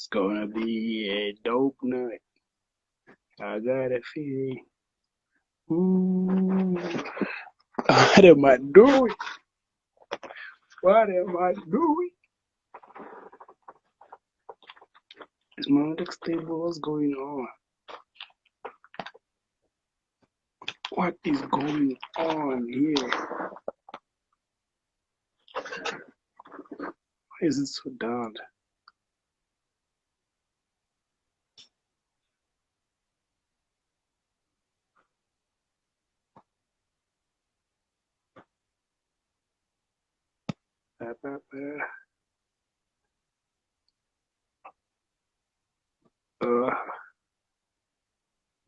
It's gonna be a dope night. I got a feeling. Ooh, what am I doing? What am I doing? Is my next table? What's going on? What is going on here? Why is it so dull?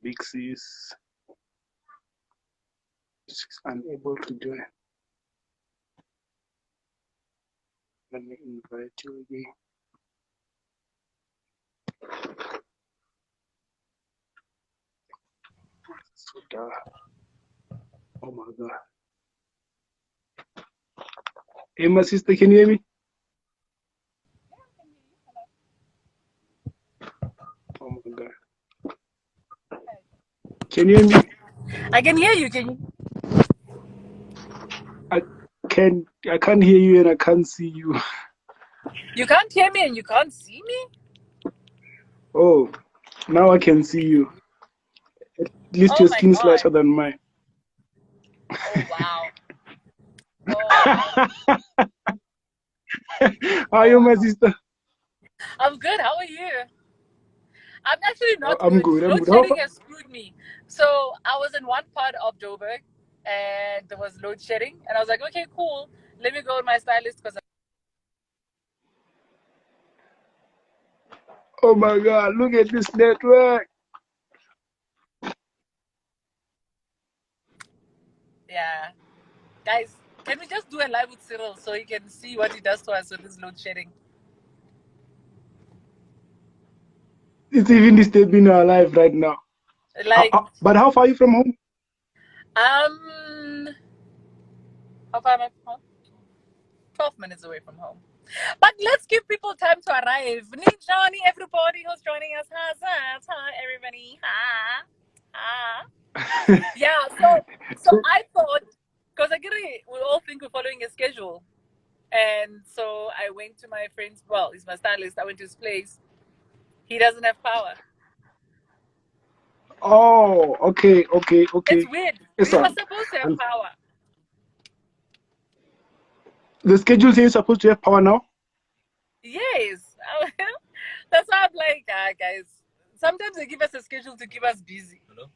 Big sis is unable to join. Let me invite you again. So dull. Oh my god. Hey, my sister, can you hear me? Oh my god. Can you hear me? I can hear you. Can you? I can't hear you and I can't see you. You can't hear me and you can't see me? Oh, now I can see you. At least Oh your my skin is god. lighter than mine. Oh wow. Oh wow. How are Oh you, my wow. sister? I'm good. How are you? I'm actually not I'm good. good. I'm Load good. shedding has screwed me. So I was in one part of Joburg and there was load shedding and I was like, okay, cool. Let me go with my stylist because Oh my god, look at this network. yeah. Guys, can we just do a live with Cyril so he can see what he does to us with this load shedding? It's even disturbing our life right now. Like But how far are you from home? um how far am I from home? 12 minutes away from home. But let's give people time to arrive. Johnny, everybody who's joining us. Hi, everybody. Hi. Hi. Yeah, so I thought, because we all think we're following a schedule. And so I went to my friend's, well, he's my stylist. I went to his place. He doesn't have power. Oh, okay. It's weird. Yes, We sir. were supposed to have And power. the schedule says you're supposed to have power now? Yes. That's why I'm like, guys, sometimes they give us a schedule to keep us busy. Hello?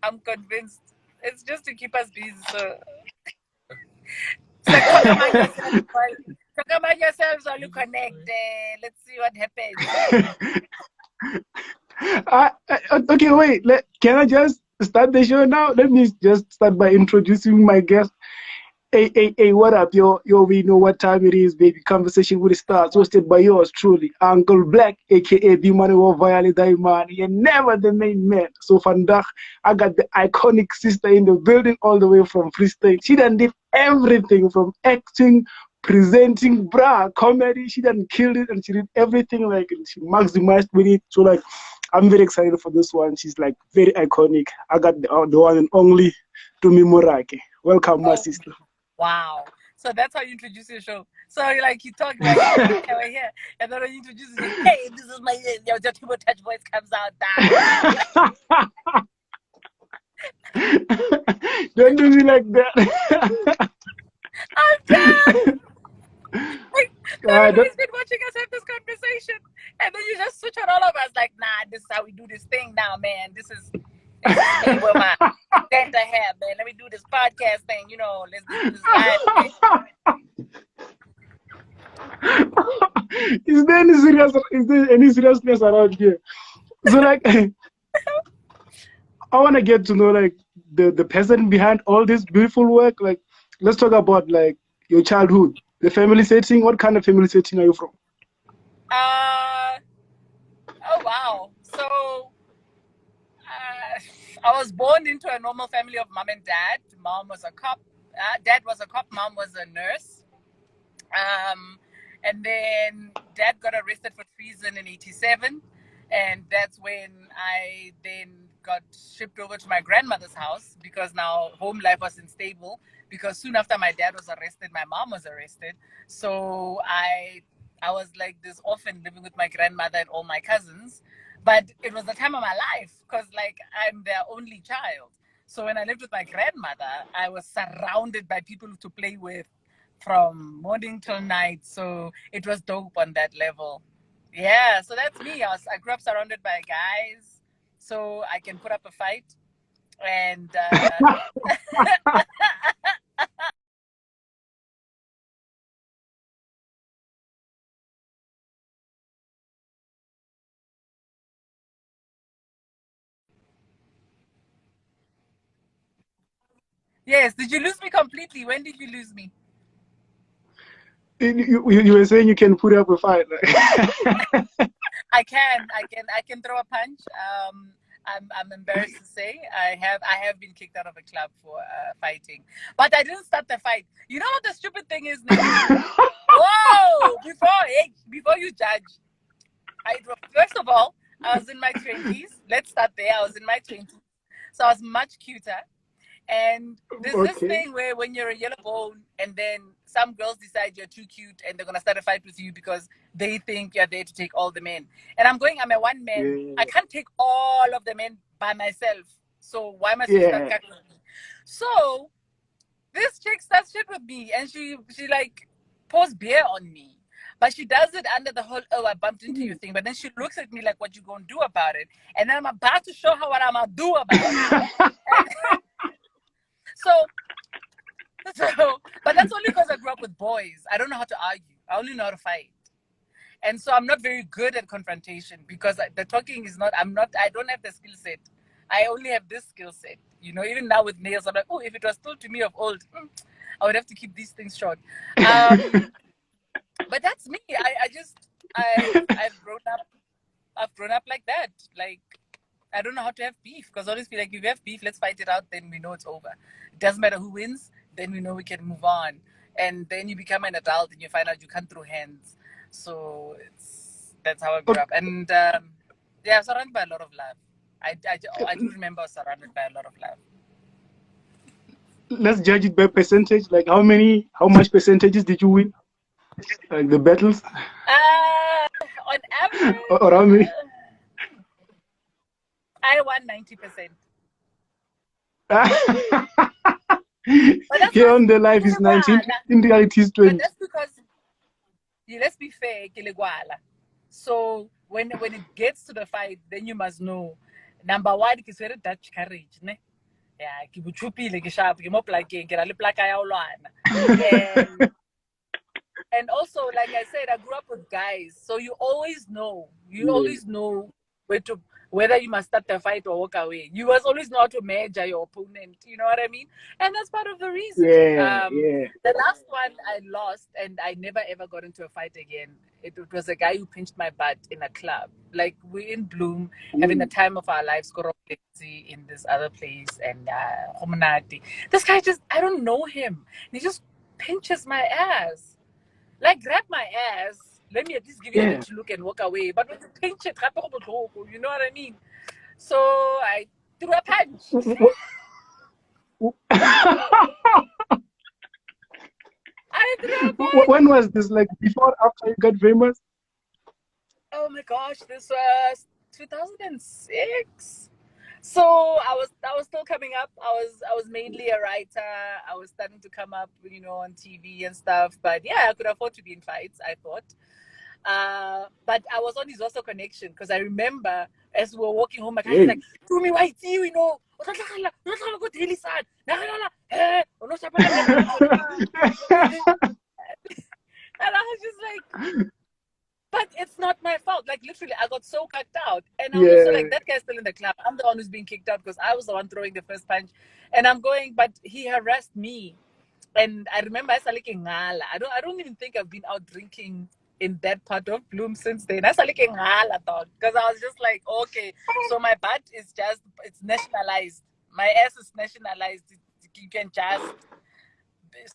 I'm convinced. It's just to keep us busy. So talk among yourselves while you connect. Let's see what happens. Okay, wait. Can I just start the show now? Let me just start by introducing my guest. Hey, what up, yo? We know what time it is, baby. Conversation with the stars, hosted by yours truly, Uncle Black, aka the man who violate man. You're never the main man. So vandaag, I got the iconic sister in the building all the way from Free State. She done did everything from acting, presenting, comedy. She done killed it and she did everything like she maximized with it. So like, I'm very excited for this one. She's like very iconic. I got the one and only Tumi Morake. Welcome, my sister. Wow. So that's how you introduce your show. So you talk like, okay, we're here. And then when you introduce it, like, hey, this is my, your Timo Touch voice comes out. Don't do me like that. I'm done. Like, everybody's been watching us have this conversation. And then you just switch on all of us like, nah, this is how we do this thing now, man. This is me with my center hair, man. Let me do this podcast thing, let's do this live thing. Is there any seriousness around here? So like I wanna get to know like the person behind all this beautiful work. Like let's talk about like your childhood, the family setting. What kind of family setting are you from? Oh wow. So I was born into a normal family of mom and dad. Mom was a cop. Dad was a cop. Mom was a nurse. Um, And then Dad got arrested for treason in '87, and that's when I then got shipped over to my grandmother's house because now home life wasn't stable. Because soon after my dad was arrested, my mom was arrested. So I was like this orphan living with my grandmother and all my cousins. But it was the time of my life because like I'm their only child. So when I lived with my grandmother, I was surrounded by people to play with from morning till night. So it was dope on that level. Yeah, so that's me. I grew up surrounded by guys, so I can put up a fight. And yes, did you lose me completely? When did you lose me? You were saying you can put up a fight. I can throw a punch. I'm embarrassed to say I have been kicked out of a club for fighting, but I didn't start the fight. You know what the stupid thing is, Nick? Whoa! Before you judge, first of all, I was in my 20s. Let's start there. I was in my 20s, so I was much cuter. And there's this Okay. thing where when you're a yellow bone and then some girls decide you're too cute and they're going to start a fight with you because they think you're there to take all the men. And I'm a one man. I Yeah. can't take all of the men by myself. So why am I supposed to start Yeah. cutting with me? So this chick starts shit with me and she like pours beer on me. But she does it under the whole, oh, I bumped into you thing. But then she looks at me like, what you gonna do about it? And then I'm about to show her what I'm gonna do about it. And so but that's only because I grew up with boys. I don't know how to argue. I only know how to fight. And so I'm not very good at confrontation because the talking is not, I don't have the skill set. I only have this skill set. You know, even now with nails, I'm like, oh, if it was told to me of old, I would have to keep these things short. But that's me. I've grown up like that. Like, I don't know how to have beef because I always feel like if you have beef, let's fight it out, then we know it's over. It doesn't matter who wins, then we know we can move on. And then you become an adult and you find out you can't throw hands. So that's how I grew up. And yeah, I was surrounded by a lot of love. I do remember I was surrounded by a lot of love. Let's judge it by percentage. Like how much percentages did you win? Like the battles, On average, or how many? I won 90%. But that's Here because, on the life is 19. In reality, is but 20. that's because, let's be fair, so when it gets to the fight, then you must know. Number one, it's very Dutch courage, ne? Yeah, ke botshupile ke sharp ke mo plakeng ke na le plaka ya ho lwana. And also, like I said, I grew up with guys, so you always know. You Yeah. always know whether you must start the fight or walk away. You must always know how to measure your opponent. You know what I mean? And that's part of the reason. Yeah. Yeah. The last one I lost, and I never ever got into a fight again. It was a guy who pinched my butt in a club. Like we're in Bloom, having the time of our lives, in this other place, and this guy I don't know him. He just pinches my ass. Like grab my ass, let me at least give you a Yeah. little look and walk away. But when you pinch it, you know what I mean? So I threw a punch. I threw a When punch. was this? Like before, after you got famous? Oh my gosh, this was 2006. So I was still coming up. I was mainly a writer. I was starting to come up, on TV and stuff. But yeah, I could afford to be in fights, I thought. But I was on his also connection because I remember as we were walking home, my guy was Hey. like, "Tumi, why see you know? And I was just like, but it's not my fault. Like literally, I got so kicked out, and I was also Yeah. like, that guy's still in the club. I'm the one who's being kicked out because I was the one throwing the first punch, and I'm going, but he harassed me. And I remember I started ngala. I don't even think I've been out drinking in that part of Bloom since then. I started ngala thought because I was just like, okay, so my butt is it's nationalized. My ass is nationalized. You can just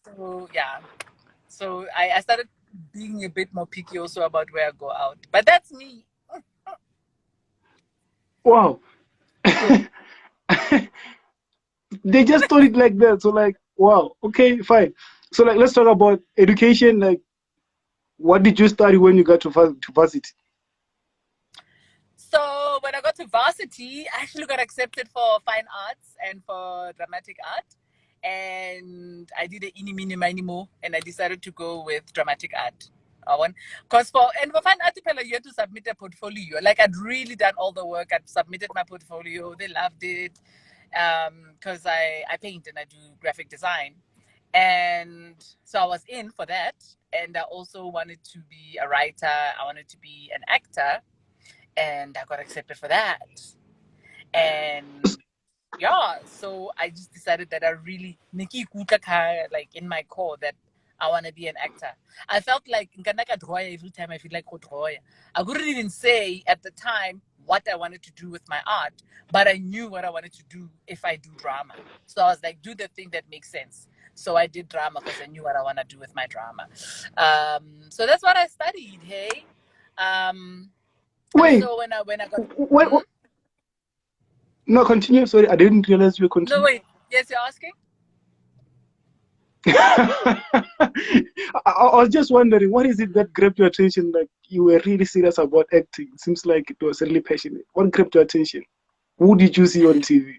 so yeah. So I started being a bit more picky also about where I go out. But that's me. Wow. They just told it like that. So like, wow. Okay, fine. So like, let's talk about education. Like, what did you study when you got to varsity? So when I got to varsity, I actually got accepted for fine arts and for dramatic art. And I did a ini mini mini mo, and I decided to go with dramatic art. Because for fine art, you had to submit a portfolio. Like I'd really done all the work. I'd submitted my portfolio. They loved it because I paint and I do graphic design. And so I was in for that. And I also wanted to be a writer. I wanted to be an actor, and I got accepted for that. And yeah, so I just decided that I really like in my core that I want to be an actor. I felt like every time I feel like I couldn't even say at the time what I wanted to do with my art, but I knew what I wanted to do if I do drama. So I was like, do the thing that makes sense. So I did drama because I knew what I want to do with my drama. So that's what I studied. Hey, and Wait, so when I got wait, no, continue. Sorry, I didn't realize you were no continuing. wait, yes, you're asking. I was just wondering, what is it that grabbed your attention? Like you were really serious about acting. It seems like it was really passionate. What grabbed your attention? Who did you see on TV?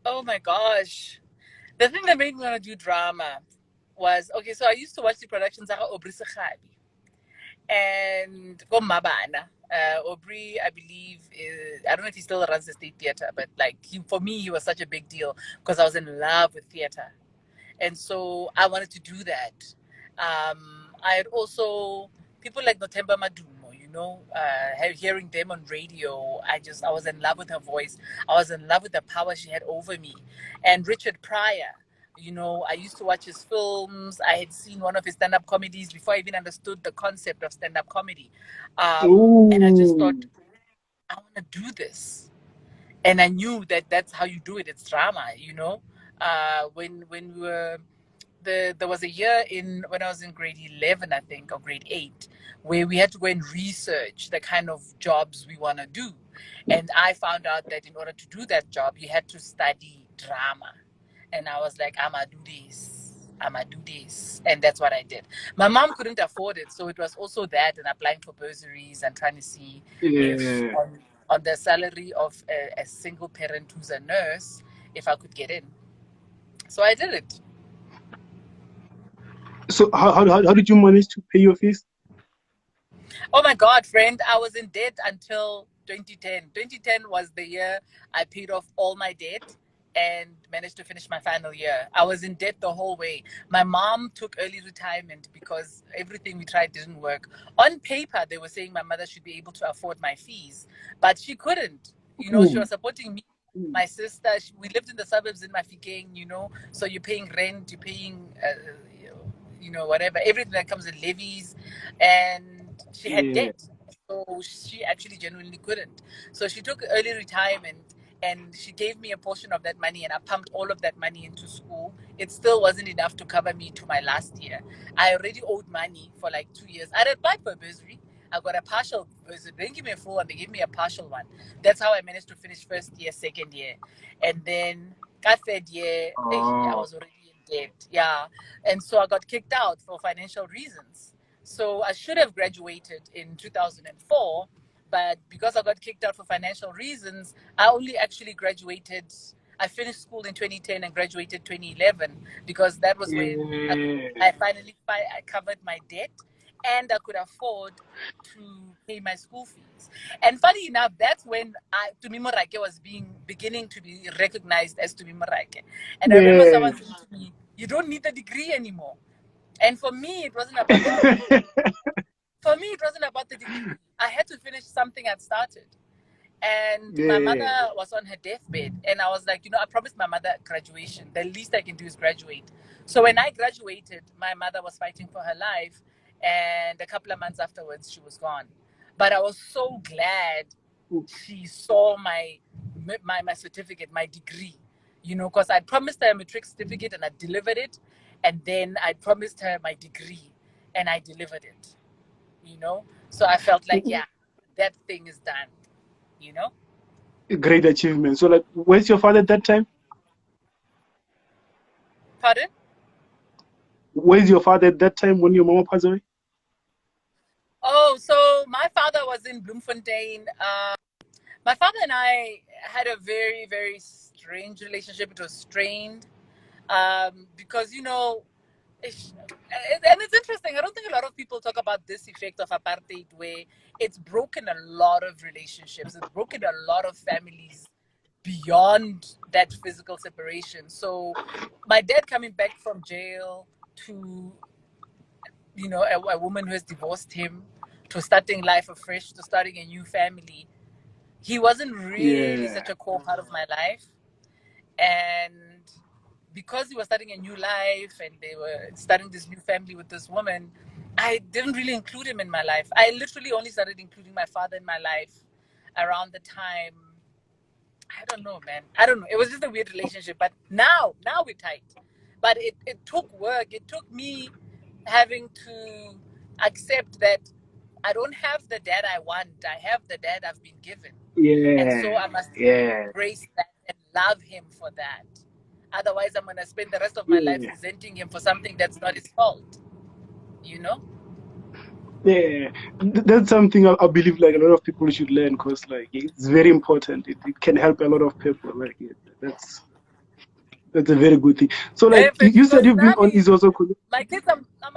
Oh my gosh. The thing that made me want to do drama was okay, so I used to watch the productions of Aubrey Sekhabi and go Mabana. Aubrey, I believe, I don't know if he still runs the State Theatre, but like for me, he was such a big deal because I was in love with theatre. And so I wanted to do that. I had also people like Notemba Madumo, hearing them on radio. I was in love with her voice. I was in love with the power she had over me. And Richard Pryor, I used to watch his films. I had seen one of his stand-up comedies before I even understood the concept of stand-up comedy. And I just thought, Ooh, I want to do this, and I knew that that's how you do it. It's drama. When we were there was a year in when I was in grade 11, I think, or grade 8, where we had to go and research the kind of jobs we want to do, and I found out that in order to do that job, you had to study drama, and I was like, I'ma do this. I'ma do this, and that's what I did. My mom couldn't afford it, so it was also that and applying for bursaries and trying to see if yeah. on the salary of a single parent who's a nurse, if I could get in. So I did it. So how did you manage to pay your fees? Oh my God, friend, I was in debt until 2010. 2010 was the year I paid off all my debt and managed to finish my final year. I was in debt the whole way. My mom took early retirement because everything we tried didn't work. On paper, they were saying my mother should be able to afford my fees, but she couldn't. She Ooh, was supporting me, my sister. We lived in the suburbs in Mafikeng, so you're paying rent, you're paying, whatever, everything that comes with levies. And she had yeah. debt. So she actually genuinely couldn't. So she took early retirement and she gave me a portion of that money, and I pumped all of that money into school. It still wasn't enough to cover me to my last year. I already owed money for like 2 years. I applied for a bursary. I got a partial bursary. They didn't give me a full one, they gave me a partial one. That's how I managed to finish first year, second year. And then got third year, I Oh, was already in debt. Yeah. And so I got kicked out for financial reasons. So I should have graduated in 2004, but because I got kicked out for financial reasons, I only actually graduated. I finished school in 2010 and graduated 2011 because that was when yeah. I finally I covered my debt and I could afford to pay my school fees. And funny enough, that's when Tumi Morake was beginning to be recognized as Tumi Morake. And I remember Yeah. someone saying to me, "You don't need the degree anymore." And for me, it wasn't about the degree. For me, it wasn't about the degree. I had to finish something I'd started. And my mother Yeah. was on her deathbed. And I was like, I promised my mother graduation. The least I can do is graduate. So when I graduated, my mother was fighting for her life. And a couple of months afterwards, she was gone. But I was so glad she saw my certificate, my degree, because I promised her a matric certificate and I delivered it. And then I promised her my degree. and I delivered it, you know? So I felt like, yeah, that thing is done, you know? A great achievement. So, like, where's your father at that time? Pardon? Where's your father at that time when your mama passed away? Oh, so my father was in Bloemfontein. My father and I had a very, very strange relationship. It was strained because, you know, and it's interesting. I don't think a lot of people talk about this effect of apartheid, where it's broken a lot of relationships, it's broken a lot of families beyond that physical separation. So, my dad coming back from jail to, you know, a woman who has divorced him, to starting life afresh, to starting a new family, he wasn't really Yeah, such a core part of my life. And because he was starting a new life and they were starting this new family with this woman, I didn't really include him in my life. I literally only started including my father in my life around the time, I don't know, man. I don't know. It was just a weird relationship. But now we're tight. But it took work. It took me having to accept that I don't have the dad I want. I have the dad I've been given. And yeah, so I must yeah, embrace that and love him for that. Otherwise, I'm going to spend the rest of my life yeah, resenting him for something that's not his fault. You know? yeah. That's something I believe like a lot of people should learn because like it's very important. It can help a lot of people. Like that's that's a very good thing. So like Perfect. you said Because you've been on Nami, is also cool. my kids,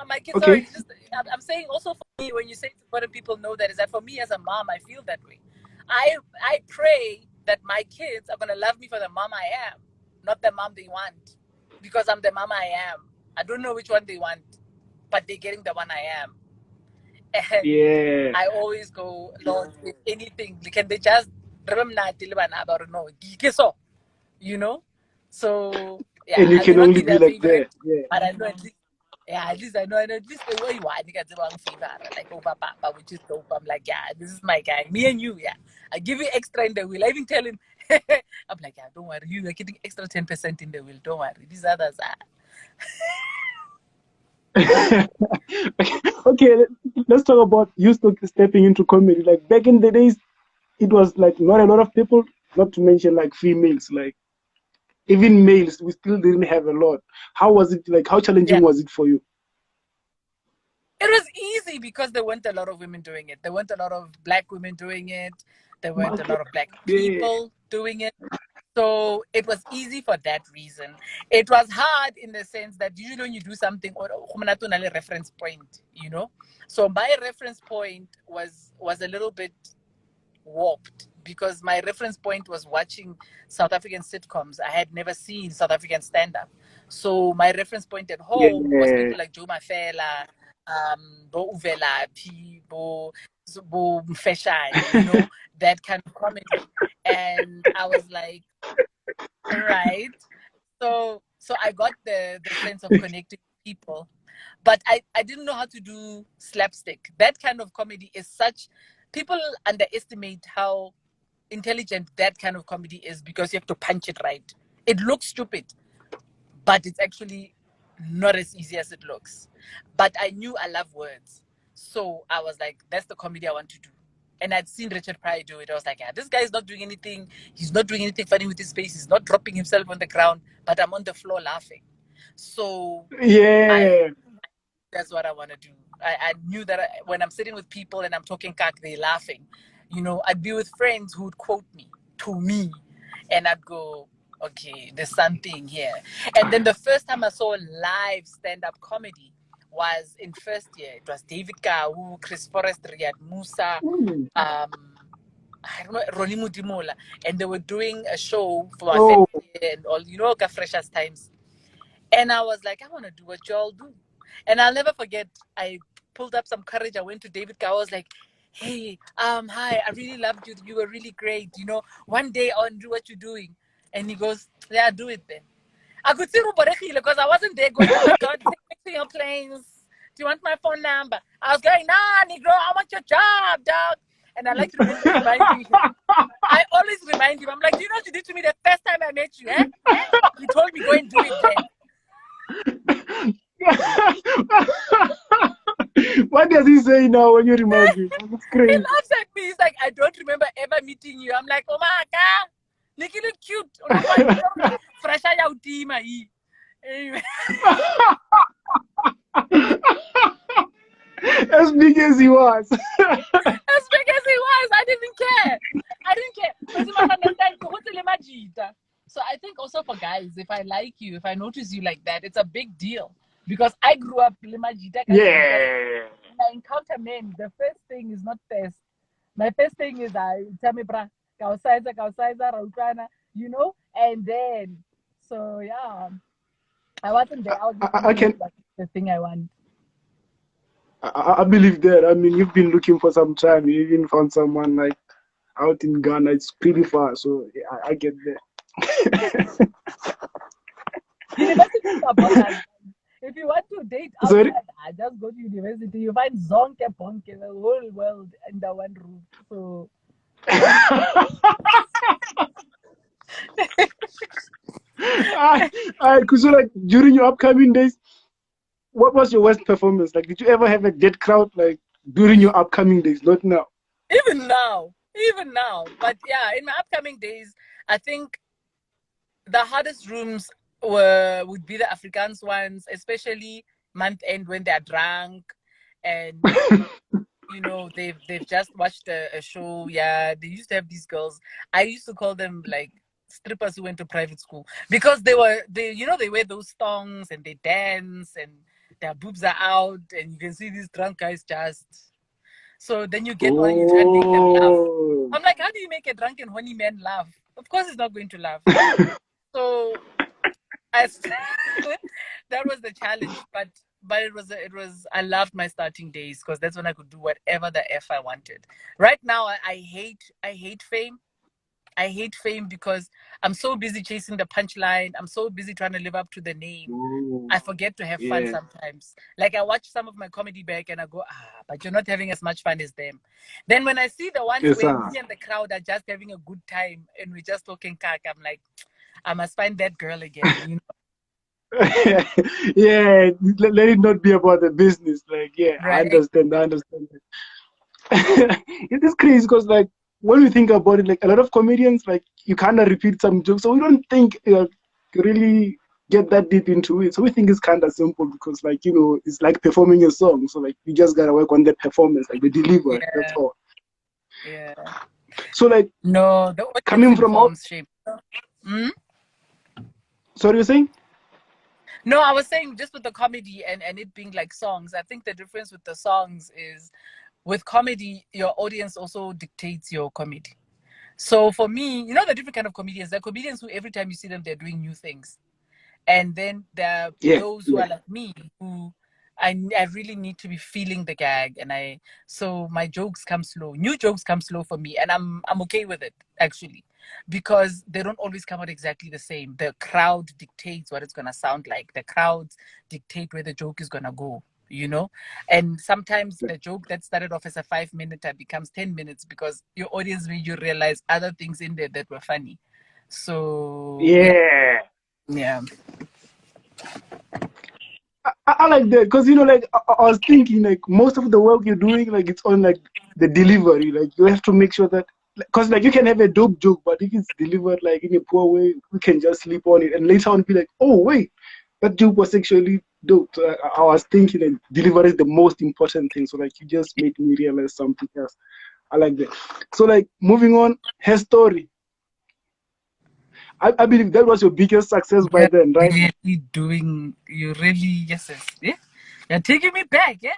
my kids. Sorry, Okay. it's just I'm saying also for me when you say to other people know that is that for me as a mom, I feel that way. I pray that my kids are gonna love me for the mom I am, not the mom they want, because I'm the mom I am. I don't know which one they want, but they're getting the one I am. And Yeah. I always go, Lord, if anything, can they just no, you know? So yeah, And you I may can not only be be their like favorite, there. Yeah. but I know at least, yeah, at least I know, and at least the way you are, you get the wrong favor, like over Papa, which is dope. I'm like, yeah, this is my guy, me and you, yeah. I give you extra in the will. I even tell him, I'm like, yeah, don't worry, you are getting extra 10% in the will. Don't worry, these others are. Okay, let's talk about you still stepping into comedy. Like back in the days, it was like not a lot of people, not to mention like females, like even males, we still didn't have a lot. How was it like? How Yeah. challenging was it for you? It was easy because there weren't a lot of women doing it. There weren't a lot of black women doing it. There weren't a Okay. lot of black Yeah. people doing it. So it was easy for that reason. It was hard in the sense that usually when you do something, or reference point, you know. So my reference point was a little bit warped because my reference point was watching South African sitcoms. I had never seen South African stand up. So my reference point at home was Yeah. people like Joe Mafela, Bo Uvelaphi, Bo Mfeshane, you know, that kind of comedy. And I was like, right. So I got the sense of connecting with people, but I didn't know how to do slapstick. That kind of comedy is such, people underestimate how intelligent that kind of comedy is because you have to punch it right. It looks stupid, but it's actually not as easy as it looks. But I knew I love words. So I was like, that's the comedy I want to do. And I'd seen Richard Pryor do it. I was like, yeah, this guy is not doing anything. He's not doing anything funny with his face. He's not dropping himself on the ground, but I'm on the floor laughing. So I Yeah. that's what I want to do. I knew that when I'm sitting with people and I'm talking kak, they're laughing. You know, I'd be with friends who would quote me to me, and I'd go, okay, there's something here. And then the first time I saw live stand-up comedy was in first year. It was David Kau, Chris Forrest, Riyad Musa, Mm. I don't know, Ronnie Mudimola, and they were doing a show for my Oh. first year and all, you know, Freshers times. And I was like, I want to do what y'all do. And I'll never forget, I pulled up some courage. I went to David Cow. I was like, hey, hi, I really loved you. You were really great. You know, one day I'll do what you're doing. And he goes, yeah, do it then. I could see Rubarekile because I wasn't there going, oh my God, take me to your planes. Do you want my phone number? I was going, nah, Negro, I want your job, dog. And I like to remind him. I always remind him. I'm like, do you know what you did to me the first time I met you? Eh? You told me go and do it then. What does he say now when you remind me? That's He crazy. laughs at me. He's like, I don't remember ever meeting you. I'm like, oh my god, Nikki look cute. Fresh out team. Anyway, As big as he was. as big as he was, I didn't care. Because you must understand, so I think also for guys, if I like you, if I notice you like that, it's a big deal. Because I grew up lemajita. Yeah. When I encounter men, the first thing is not test. My first thing is I tell me, bra, kausiza, rautana, and then, so yeah, I wasn't there. I was just I thinking can about the thing I want. I believe that. I mean, you've been looking for some time. You even found someone like out in Ghana. It's pretty far, so yeah, I get that. University is about that. If you want to date Sorry. outside, just go to university. You find zonke bonke, the whole world under one roof. So So like during your upcoming days, what was your worst performance? Like, did you ever have a dead crowd like during your upcoming days? Not now. even now. But yeah, in my upcoming days, I think the hardest rooms would be the Afrikaans ones, especially month end when they're drunk and they've just watched a show. Yeah, they used to have these girls. I used to call them like strippers who went to private school because they wear those thongs and they dance and their boobs are out and you can see these drunk guys just. So then you get one, you try and make them laugh. Oh. I'm like, how do you make a drunken horny man laugh? Of course, he's not going to laugh. So as that was the challenge, but I loved my starting days because that's when I could do whatever the f I wanted. Right now, I hate fame. I hate fame because I'm so busy chasing the punchline. I'm so busy trying to live up to the name. Oh. I forget to have fun Yeah. sometimes. Like I watch some of my comedy back and I go, but you're not having as much fun as them. Then when I see the ones Yes, where sir. me and the crowd are just having a good time and we're just talking cack, I'm like, I must find that girl again. Yeah, let it not be about the business. Like, yeah, I Right? understand. I understand. It is crazy because, like, when we think about it, like, a lot of comedians, like, you kind of repeat some jokes, so we don't think really get that deep into it. So we think it's kind of simple because, like, it's like performing a song. So, like, you just gotta work on the performance, like the delivery. That's Yeah. all. Yeah. So, like, No, the audience coming from out, informs shape. Hmm? sorry, you're saying? No, I was saying just with the comedy and it being like songs, I think the difference with the songs is with comedy, your audience also dictates your comedy. So for me, the different kind of comedians. There are comedians who every time you see them, they're doing new things. And then there are Yeah, those who yeah. are like me who I really need to be feeling the gag, so my jokes come slow. New jokes come slow for me, and I'm okay with it actually, because they don't always come out exactly the same. The crowd dictates what it's gonna sound like. The crowds dictate where the joke is gonna go. And sometimes the joke that started off as a 5 minute becomes 10 minutes because your audience made you realize other things in there that were funny. So yeah, Yeah. yeah. I like that because like I was thinking like most of the work you're doing like it's on like the delivery. Like you have to make sure that because like you can have a dope joke, but if it's delivered like in a poor way, we can just sleep on it and later on be like, oh wait, that joke was actually dope. So I was thinking like delivery is the most important thing. So like you just made me realize something else. I like that. So like moving on, her story. I believe that was your biggest success by You're then, right? you really, yes, yes, yeah. You're taking me back, yeah.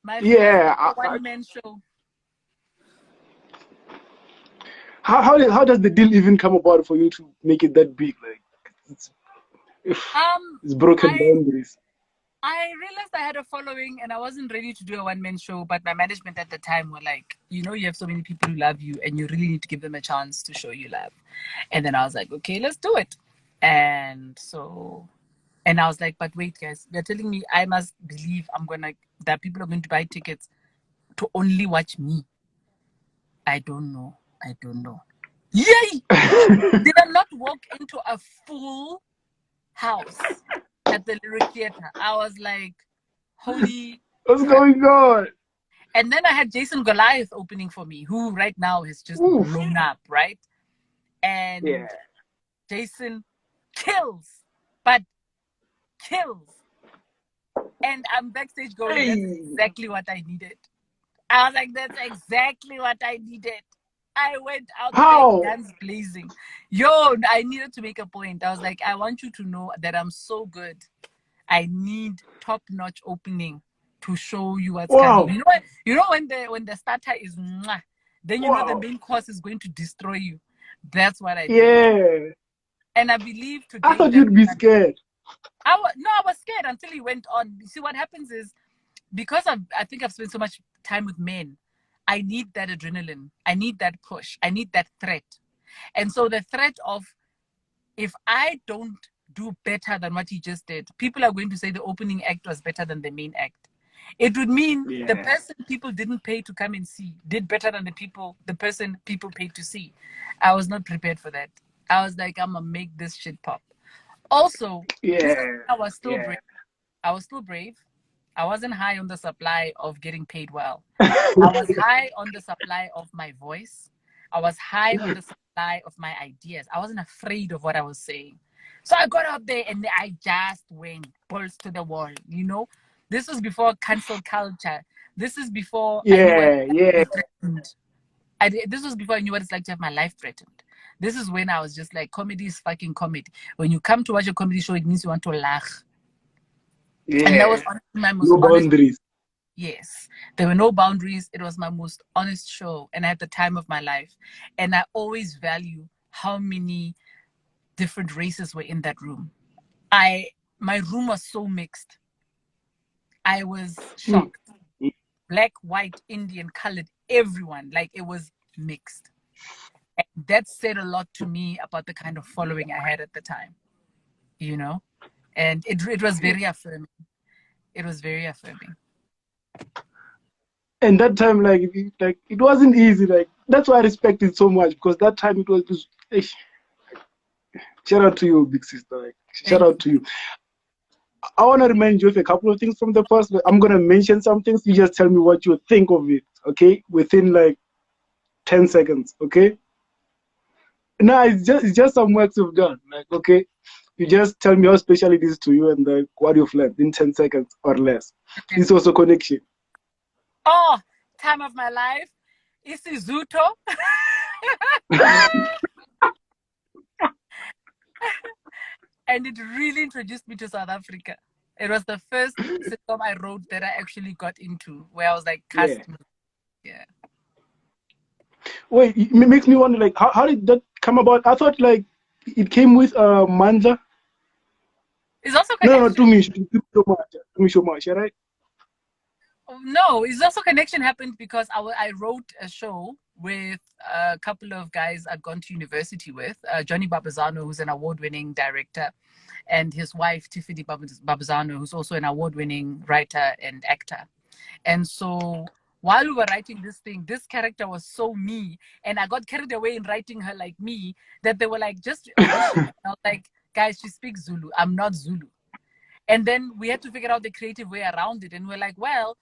My first Yeah. ever one-man show. How does the deal even come about for you to make it that big? Like it's Um, it's broken I boundaries. I realized I had a following and I wasn't ready to do a one-man show, but my management at the time were like, you have so many people who love you and you really need to give them a chance to show you love. And then I was like, okay, let's do it. And so, and I was like, but wait, guys, they're telling me I must believe that people are going to buy tickets to only watch me. I don't know. I don't know. Yay! Did I not walk into a full house at the Lyric Theatre? I was like, holy. What's going on? And then I had Jason Goliath opening for me, who right now has just Oof. blown up, right? And Yeah. Jason kills, but kills. And I'm backstage going, that's Hey. exactly what I needed. I was like, that's exactly what I needed. I went out there How? guns blazing. Yo, I needed to make a point. I was like, I want you to know that I'm so good. I need top-notch opening to show you what's coming. Wow. You know what? You know when the starter is mwah, then you know the Wow. main course is going to destroy you. That's what I did. Yeah. And I believe I today thought that you'd be scared. I was scared until he went on. You see, what happens is because I think I've spent so much time with men, I need that adrenaline. I need that push. I need that threat. And so the threat of if I don't do better than what he just did, people are going to say the opening act was better than the main act. It would mean the Yeah. person people didn't pay to come and see did better than the person people paid to see. I was not prepared for that. I was like, I'm gonna make this shit pop. Also, this is Yeah. I was still Yeah. brave. I was still brave. I wasn't high on the supply of getting paid well. I was high on the supply of my voice. I was high on the supply of my ideas. I wasn't afraid of what I was saying. So I got out there and I just went balls to the wall, you know? This was before cancel culture. This is before I knew what Yeah. Yeah. threatened. This was before I knew what it's like to have my life threatened. This is when I was just like, comedy is fucking comedy. When you come to watch a comedy show, it means you want to laugh. And that was Yeah. honestly my most No honest. boundaries. Yes, there were no boundaries. It was my most honest show, and I had the time of my life. And I always value how many different races were in that room. My room was so mixed. I was Mm. shocked. Black, white, Indian, colored, everyone. Like it was mixed. And that said a lot to me about the kind of following I had at the time, you know? And it was very affirming. It was very affirming. And that time, like it wasn't easy. Like that's why I respect it so much because that time it was just. Shout out to you, big sister. Like, shout Thank out to you. I want to remind you of a couple of things from the first. I'm gonna mention some things. You just tell me what you think of it. Okay, within like 10 seconds. Okay. No, it's just some works you've done. Like okay, you just tell me how special it is to you and like what you've learned in 10 seconds or less. you. It's also connection. Oh, time of my life. Isizuto. And it really introduced me to South Africa. It was the first sitcom I wrote that I actually got into, where I was like Yeah. cast. Yeah. Wait, it makes me wonder like how did that come about? I thought like it came with Mandla. It's also No, no, connection. to me so much, right? No, it's also connection happened because I wrote a show with a couple of guys I'd gone to university with, Johnny Babazano, who's an award-winning director, and his wife, Tiffany Babazano, who's also an award-winning writer and actor. And so while we were writing this thing, this character was so me, and I got carried away in writing her like me that they were like, just audition. And I was like, guys, she speaks Zulu. I'm not Zulu. And then we had to figure out the creative way around it. And we're like, well,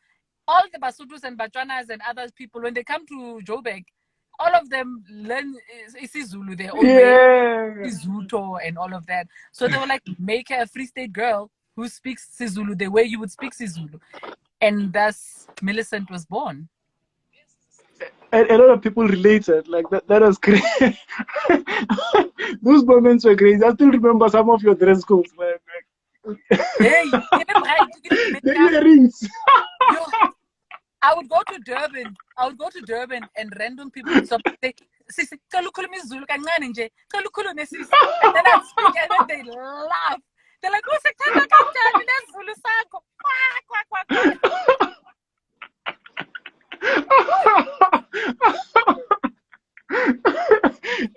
all the Basutus and Bachuanas and other people, when they come to Joburg, all of them learn isiZulu their own way, Yeah. Zuto and all of that. So they were like, make her a Free State girl who speaks Sizulu the way you would speak Sizulu. And thus Millicent was born. And a lot of people related. Like that was crazy. Those moments were crazy. I still remember some of your dress codes. Hey, The earrings. yo, I would go to Durban. And random people would stop and say, Sisi, kalukhuluma isiZulu kancane nje. Kalukhulume sisi. And then I'd speak and then they laugh. They're like, usithanda kanjani nesizulu sakho? Quack, quack, quack, quack.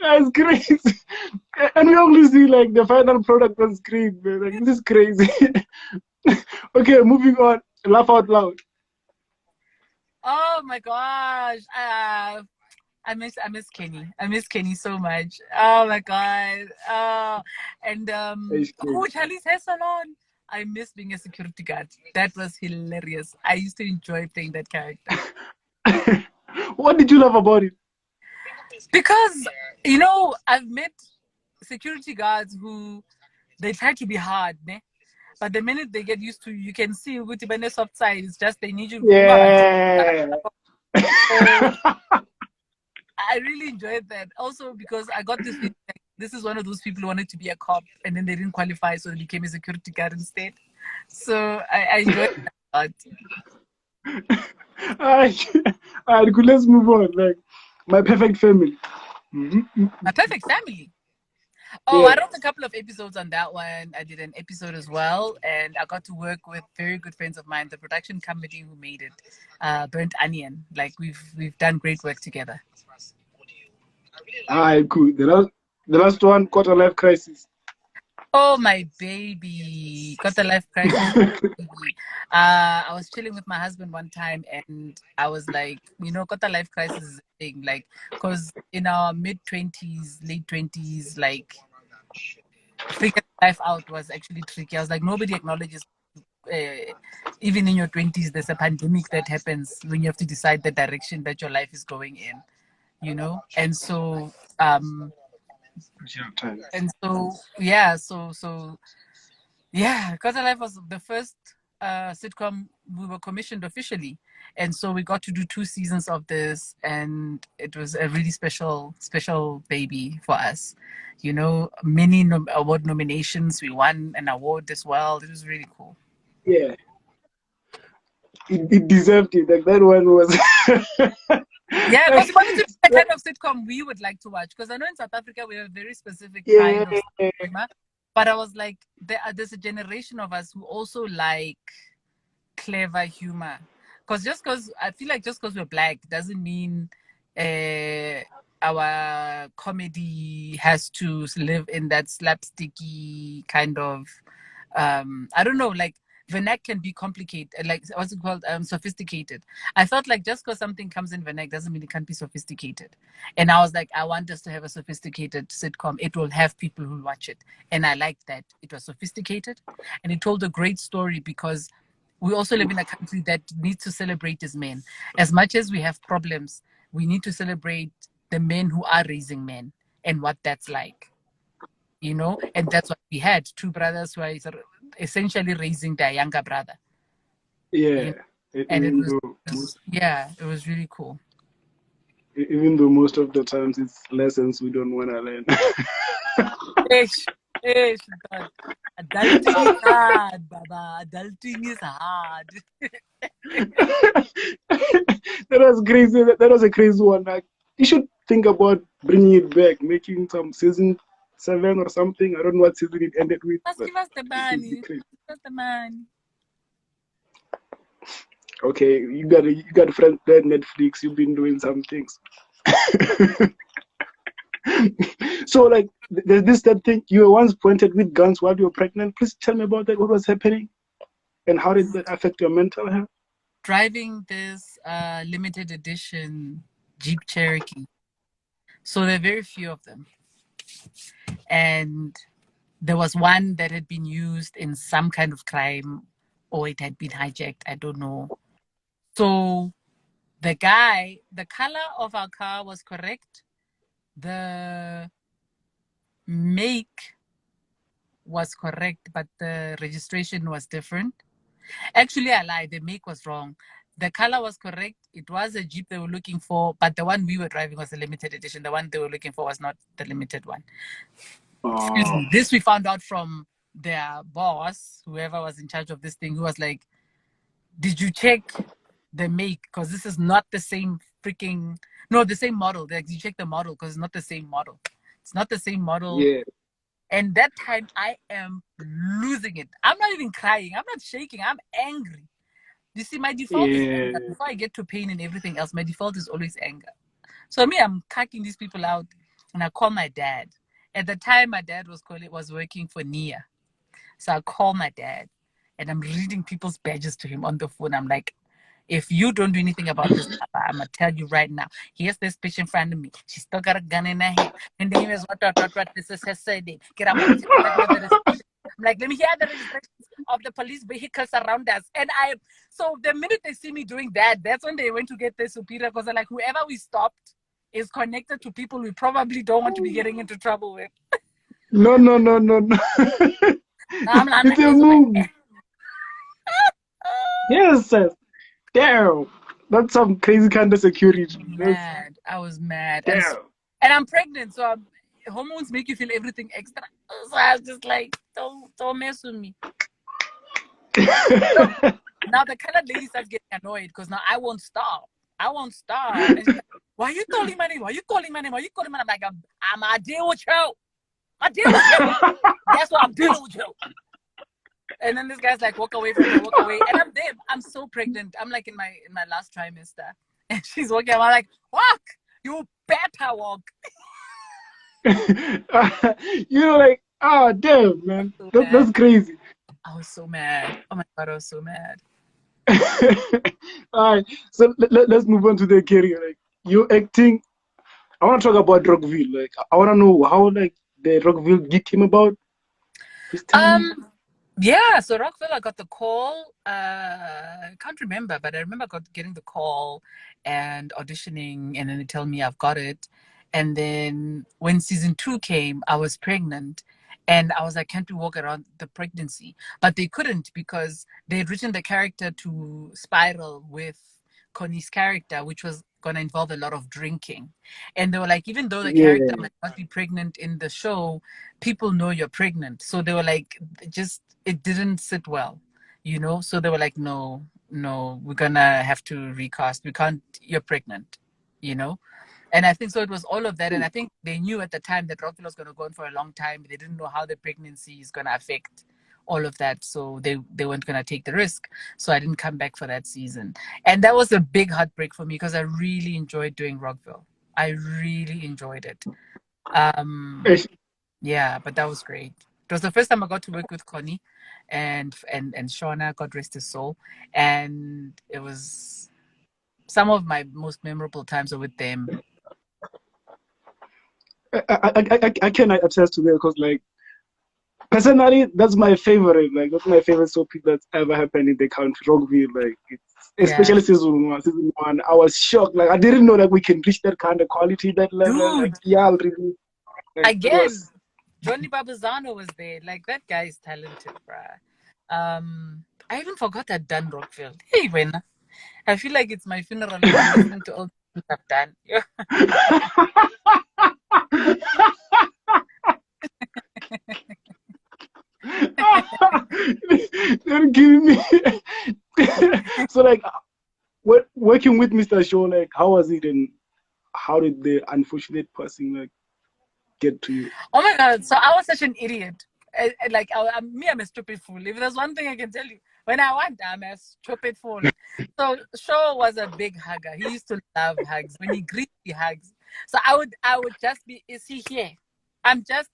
That's crazy. And we only see like the final product on screen. Man. Like this is crazy. Okay, moving on. Laugh out loud. Oh my gosh. I miss Kenny. I miss Kenny so much. Oh my god. And That's crazy. Charlie's hair salon. I miss being a security guard. That was hilarious. I used to enjoy playing that character. What did you love about it? Because, I've met security guards who they try to be hard, ne? But the minute they get used to you can see with the soft side, it's just they need you to Yeah. so I really enjoyed that. Also because I got this feeling like this is one of those people who wanted to be a cop and then they didn't qualify, so they became a security guard instead. So I enjoyed that a lot. Alright, alright, good. Let's move on. Like my perfect family. A perfect family. Oh, I Yeah. wrote a couple of episodes on that one. I did an episode as well, and I got to work with very good friends of mine, the production company who made it, Burnt Onion. Like we've done great work together. Alright, cool. The last one, quarter life crisis. Oh my baby, got the life crisis. I was chilling with my husband one time, and I was like, got the life crisis is a thing, like, because in our mid 20s, late 20s, like figuring life out was actually tricky. I was like, nobody acknowledges. Even in your 20s, there's a pandemic that happens when you have to decide the direction that your life is going in. And so yeah, yeah, Quarter Life was the first sitcom we were commissioned officially, and so we got to do 2 seasons of this, and it was a really special baby for us. Many award nominations. We won an award as well. It was really cool. Yeah. It deserved it. Like that one was. Yeah, because we wanted to be the kind of sitcom we would like to watch. Because I know in South Africa we have a very specific kind of Yeah. humor, but I was like, there's a generation of us who also like clever humor. Because I feel like just because we're black doesn't mean our comedy has to live in that slapsticky kind of I don't know, like vernac can be complicated, like what's it called, sophisticated. I felt like just because something comes in vernac doesn't mean it can't be sophisticated. And I was like, I want us to have a sophisticated sitcom. It will have people who watch it, and I liked that it was sophisticated and it told a great story, because we also live in a country that needs to celebrate as men. As much as we have problems, we need to celebrate the men who are raising men and what that's like. And that's what we had, two brothers who are essentially raising their younger brother. Yeah. And Even though it was really cool. even though most of the times it's lessons we don't want to learn. Ish, God. Adulting is hard, Baba. Adulting is hard. That was crazy. That was a crazy one. Like, you should think about bringing it back, making some season 7 or something. I don't know what season it ended with. Just give us the money. Give us the money. Okay, you got friends there, Netflix. You've been doing some things. So like, there's this that thing you were once pointed with guns while you were pregnant. Please tell me about that. What was happening, and how did that affect your mental health? Driving this limited edition Jeep Cherokee. So there are very few of them. And there was one that had been used in some kind of crime, or it had been hijacked. I don't know. So the color of our car was correct. The make was correct, but the registration was different. Actually, I lied. The make was wrong. The color was correct. It was a Jeep they were looking for, but the one we were driving was a limited edition. The one they were looking for was not the limited one. Excuse me. This we found out from their boss, whoever was in charge of this thing, who was like, did you check the make? Because this is not the same the same model. Like, you check the model because it's not the same model. It's not the same model. Yeah. And that time I am losing it. I'm not even crying. I'm not shaking. I'm angry. You see, my default is anger. Before I get to pain and everything else, my default is always anger. So me, I'm cucking these people out, and I call my dad. At the time, my dad was working for Nia. So I call my dad, and I'm reading people's badges to him on the phone. I'm like, if you don't do anything about this, Papa, I'm going to tell you right now. Here's this bitch in front of me. She's still got a gun in her hand. And then he was, what, this is her saying. I'm like, let me hear the registrations of the police vehicles around us. And so the minute they see me doing that, that's when they went to get their superior, because they're like, whoever we stopped is connected to people we probably don't want to be getting into trouble with. No. I'm It's like, a movie. Yes, sir. Damn. That's some crazy kind of security. Mad. I was mad. Damn. And I'm pregnant, so hormones make you feel everything extra. So I was just like, don't mess with me. So now the colored lady starts getting annoyed because now I won't stop. And she's like, why are you calling my name? Why are you calling my name? Why are you calling my name? I'm like, I deal with you. I deal with you. That's why I'm dealing with you. And then this guy's like, walk away from her, walk away. And I'm there. I'm so pregnant. I'm like in my last trimester. And she's walking. I'm like, walk. You better walk. Like, ah, damn, man. So That's crazy. I was so mad. Oh my God, I was so mad. All right. So let's move on to the career. Like, you acting. I want to talk about Rockville. Like, I want to know how, like, the Rockville gig came about. Please tell me. Yeah, so Rockville, I got the call. I can't remember, but I remember getting the call and auditioning, and then they tell me I've got it. And then when season 2 came, I was pregnant, and I was like, can't we walk around the pregnancy? But they couldn't, because they had written the character to spiral with Connie's character, which was going to involve a lot of drinking. And they were like, even though the character Yeah. might not be pregnant in the show, people know you're pregnant. So they were like, just, it didn't sit well, So they were like, no, we're gonna have to recast. We can't, you're pregnant, And I think so it was all of that. And I think they knew at the time that Rockville was going to go on for a long time. They didn't know how the pregnancy is going to affect all of that. So they weren't going to take the risk. So I didn't come back for that season. And that was a big heartbreak for me, because I really enjoyed doing Rockville. I really enjoyed it. Yeah, but that was great. It was the first time I got to work with Connie and Shauna, God rest his soul. And it was some of my most memorable times were with them. I can attest to that because, like, personally, that's my favorite. Like, that's my favorite soap that's ever happened in the country, Rockville. Like, especially season one. Season one, I was shocked. Like, I didn't know that we can reach that kind of quality, that level. Like, Dude, yeah, really. Like, again, Johnny Babazano was there. Like, that guy is talented, bruh. I even forgot I'd done Rockville. Hey, when I feel like it's my funeral when I'm listening to all the things I've done. They're giving me. So, like, working with Mr. Shaw, like, how was it, and how did the unfortunate person, like, get to you? Oh my God! So I was such an idiot. I'm a stupid fool. If there's one thing I can tell you, when I want, I'm a stupid fool. So Shaw was a big hugger. He used to love hugs. When he greets, he hugs. So I would just be, is he here? Is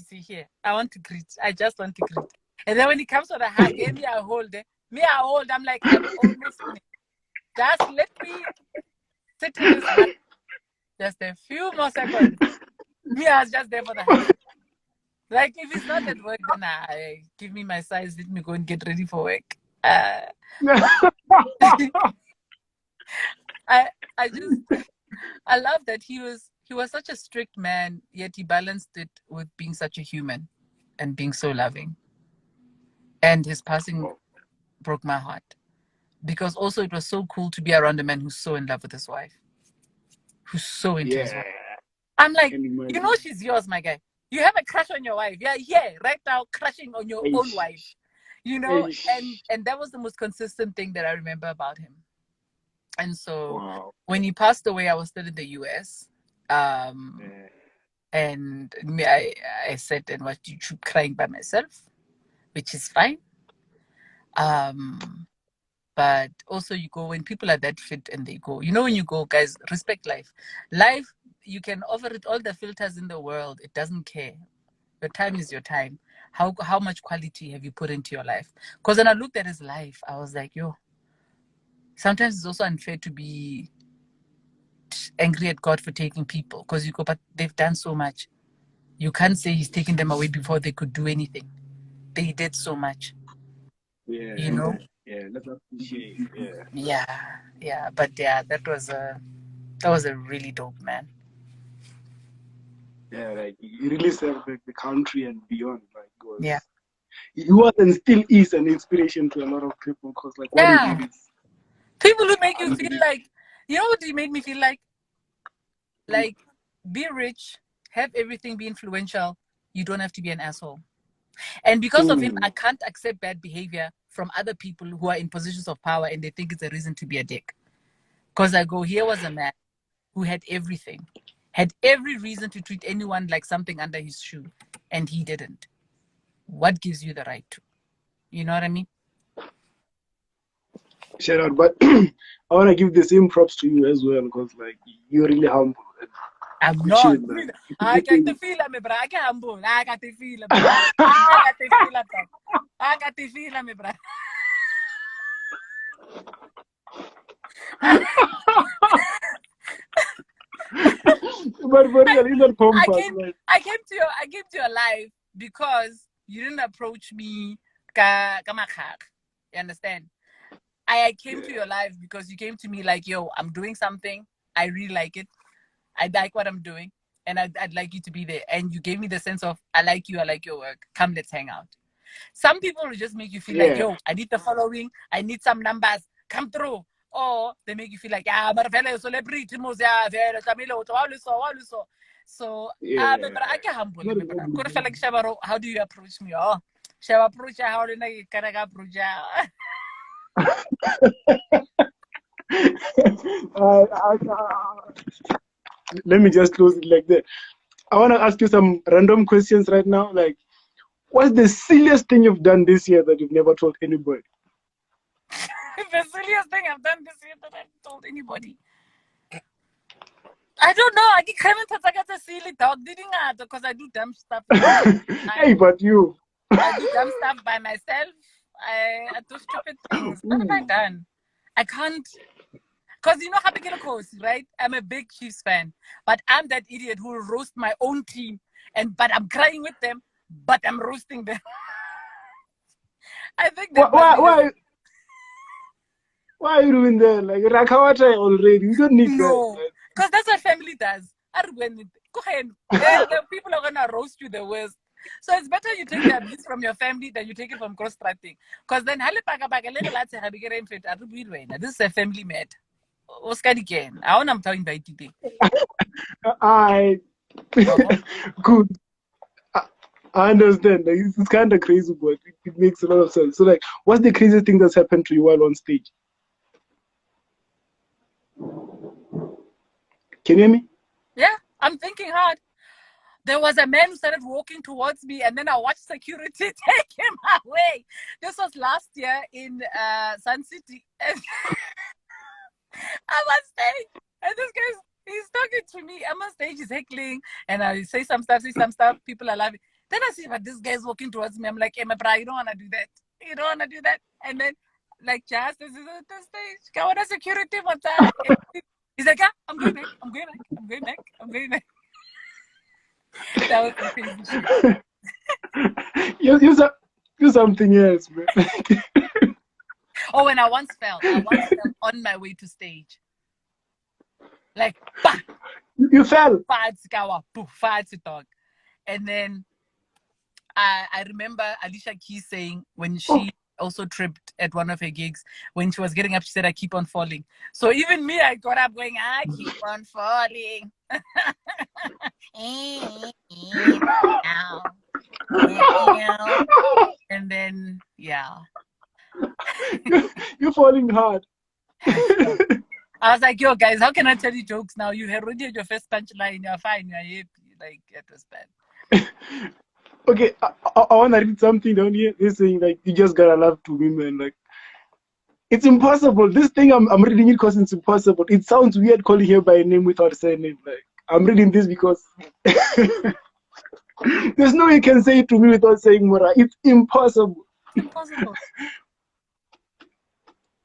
he here? I want to greet. I just want to greet. And then when he comes with a hug, me I hold. I'm like, I'm almost finished. Just let me sit in this hug. Just a few more seconds. Me, I was just there for the hug. Like, if it's not at work, then give me my size. Let me go and get ready for work. I love that he was such a strict man, yet he balanced it with being such a human and being so loving. And his passing broke my heart, because also it was so cool to be around a man who's so in love with his wife, who's so into his wife. I'm like, she's yours, my guy. You have a crush on your wife. Yeah, right now, crushing on your own wife. And that was the most consistent thing that I remember about him. And so when he passed away, I was still in the US. And I sat and watched YouTube crying by myself, which is fine. But also you go when people are that fit and they go. When you go, guys, respect life. Life, you can offer it all the filters in the world. It doesn't care. Your time is your time. How much quality have you put into your life? Because when I looked at his life, I was like, sometimes it's also unfair to be angry at God for taking people, because but they've done so much. You can't say he's taking them away before they could do anything. they did so much. Yeah, You know. yeah. Let's appreciate. Yeah, Yeah. But yeah, that was a really dope man. yeah. Like he really served the country and beyond. Like Yeah. he was and still is an inspiration to a lot of people because like what he Yeah. did is People who make you feel unbelievable. like, you know what he made me feel like? Like, be rich, have everything be influential. You don't have to be an asshole. And because of him, I can't accept bad behavior from other people who are in positions of power and they think it's a reason to be a dick. Because I go, here was a man who had everything, had every reason to treat anyone like something under his shoe, and he didn't. What gives you the right to? You know what I mean? Shout out, but I want to give the same props to you as well because like you're really humble. I'm Good not. shit, man. I got the feel, me bro. I can't humble. I got the feel, bro. I got the feel, bro. I got the feel, me bro. But for real, he's not compass. Like, I came to your life because you didn't approach me ka makak. You understand? I came to your life because you came to me like, yo, I'm doing something. I really like it. I like what I'm doing. And I'd like you to be there. And you gave me the sense of, I like you. I like your work. Come, let's hang out. Some people will just make you feel like, yeah, yo, I need the following. I need some numbers. Come through. Or they make you feel like, ah, but a celebrity, so, yeah. but I can humble Not me, bro. Could feel like Shabaro, how do you approach me? Oh, Shaba approach how do I can approach? Let me just close it like that. I want to ask you some random questions right now. Like, what's the silliest thing you've done this year that you've never told anybody? The silliest thing I've done this year that I haven't told anybody. I don't know. I get a silly dog, didn't I? Because I do dumb stuff. Hey, but you. I do dumb stuff by myself. I do stupid things. What have I done? I can't. Because you know how big course, right? I'm a big Chiefs fan, but I'm that idiot who will roast my own team, but I'm crying with them, but I'm roasting them. I think that Why are you doing that? Like, Rakawata already. You don't need that. no, because that's what family does. Go ahead. The people are gonna roast you the worst. So it's better you take the abuse from your family than you take it from cross-tracting. Because then, this is a family matter. Oscar again. I want I'm talking about today. I good. I understand. Like, it's kind of crazy, but it makes a lot of sense. So, like, what's the craziest thing that's happened to you while on stage? Can you hear me? Yeah, I'm thinking hard. There was a man who started walking towards me, and then I watched security take him away. This was last year in Sun City. I'm on stage, and this guy's he's talking to me. I'm on stage, he's heckling, and I say some stuff. People are laughing. Then I see, but this guy's walking towards me. I'm like, hey, my bro, you don't want to do that. You don't want to do that. And then, like, just as he's on the stage, go on a security, what's that? He's like, yeah, I'm going back. I'm going back. I'm going back. I'm going back. That was some crazy shit. You something else, man. Oh, and I once fell on my way to stage. Like, bah! You fell. Dog. And then I remember Alicia Keys saying when she also tripped at one of her gigs, when she was getting up, she said, I keep on falling. So even me, I got up going, I keep on falling. And then, yeah. You're falling hard. I was like, yo, guys, how can I tell you jokes now? You have already had your first punchline. You're fine. You're happy. Like, it was bad. Okay, I want to read something down here. They're saying, like, you just gotta love Tumi, man. Like, it's impossible. This thing I'm reading it because it's impossible. It sounds weird calling her by name without saying it. Like, I'm reading this because there's no way you can say it to me without saying Mora. It's impossible. Impossible.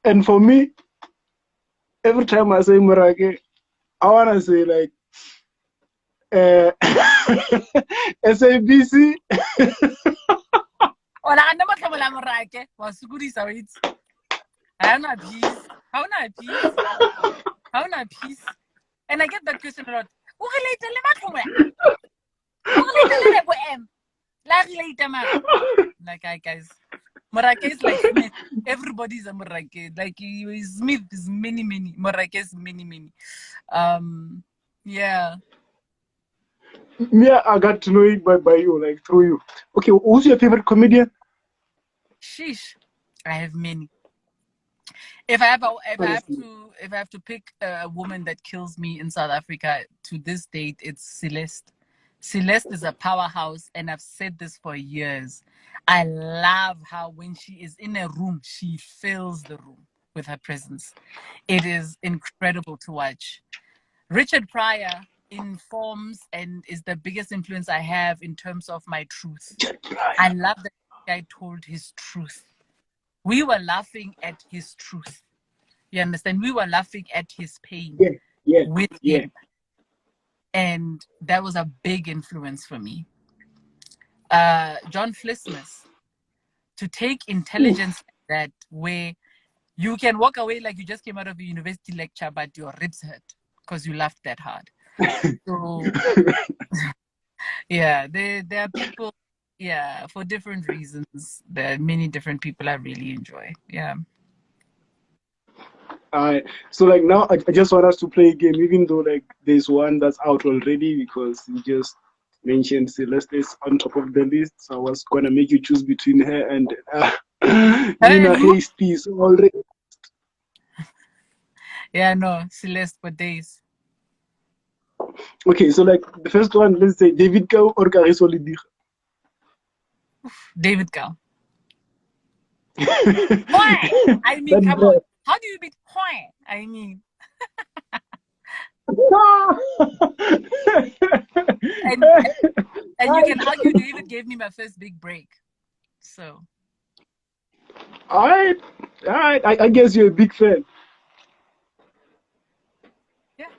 And for me, every time I say Morake, I want to say, like, SABC. Ola anda matlhamola Morake wa sokodisa wait. How na peace? How na peace? How na peace? And I get that question a lot. O relate le matlhomo. O relate le go em. La relate ma. Like guys. Morake is like Smith. Everybody's a Morake. Like Smith is many. Morake is many. Yeah. Me, I got to know it by you, like through you. Okay, who's your favorite comedian? Sheesh. I have many. If I have to pick a woman that kills me in South Africa to this date, it's Celeste. Celeste is a powerhouse, and I've said this for years. I love how when she is in a room, she fills the room with her presence. It is incredible to watch. Richard Pryor informs and is the biggest influence I have in terms of my truth. I love that guy told his truth. We were laughing at his truth. You understand? We were laughing at his pain with him. And that was a big influence for me. John Flismus, to take intelligence like that, where you can walk away like you just came out of a university lecture, but your ribs hurt because you laughed that hard. So, yeah, there are people, for different reasons. There are many different people I really enjoy. Yeah. So like now, I just want us to play a game, even though like there's one that's out already because you just mentioned Celeste is on top of the list. So I was gonna make you choose between her and Nina Hasty. So already. Yeah, no, Celeste for days. Okay, so like the first one, let's say David Cow or Kagiso Lediga. David Cow. Why? I mean, come on. How do you beat why? I mean. and you can argue David gave me my first big break. So. All right. I guess you're a big fan. Yeah.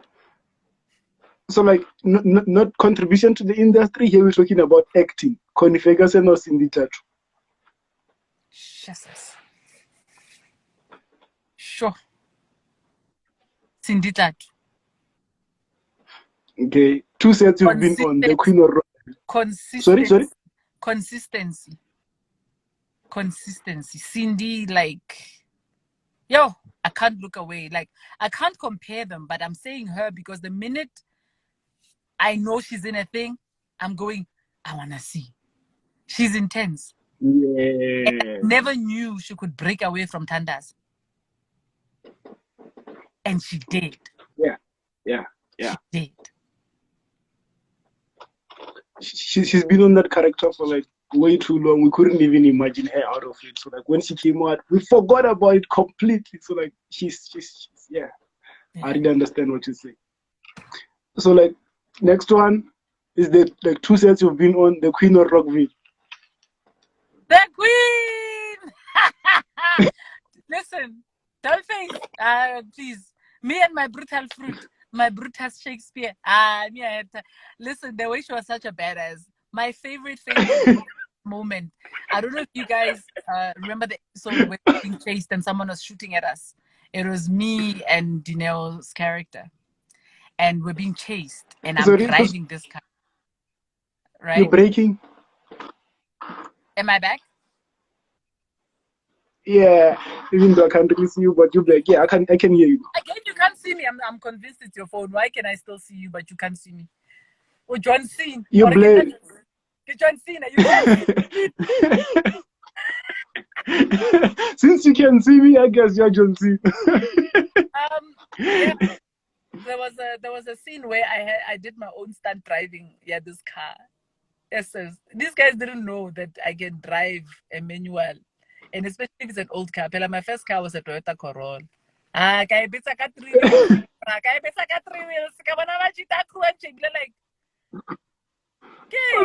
So like, not contribution to the industry. Here we're talking about acting. Connie Ferguson or Cindy Tatu. Jesus. Sure. Cindy Tatu. Okay. 2 sets you've been on. The Queen of Rock. Consistency. Sorry? Consistency. Cindy, like, I can't look away. Like, I can't compare them, but I'm saying her because the minute I know she's in a thing, I'm going, I want to see. She's intense. Yeah. And I never knew she could break away from Tandas. And she did. Yeah. She did. She's been on that character for like way too long. We couldn't even imagine her out of it. So like when she came out, we forgot about it completely. So like she's yeah. I didn't understand what you say. So like next one is the like 2 sets you've been on, the Queen of Rockville. The Queen. Listen, Dollface, please. Me and my brutal fruit. My Brutus Shakespeare. Listen, the way she was such a badass. My favorite moment. I don't know if you guys remember the episode where we were being chased and someone was shooting at us. It was me and Dinel's character. And we're being chased. And I'm driving this car. Right? You're breaking. Am I back? Yeah, even though I can't really see you, but you're back. Yeah, I can hear you. Again, you can't see me. I'm convinced it's your phone. Why can I still see you, but you can't see me? Oh, John Cena. You're blamed. John Cena, you can't see me. Since you can see me, I guess you're John Cena. Yeah. There was a scene where I did my own stunt driving this car. Yes, these guys didn't know that I can drive a manual. And especially if it's an old car. My first car was a Toyota Corolla. Like, what's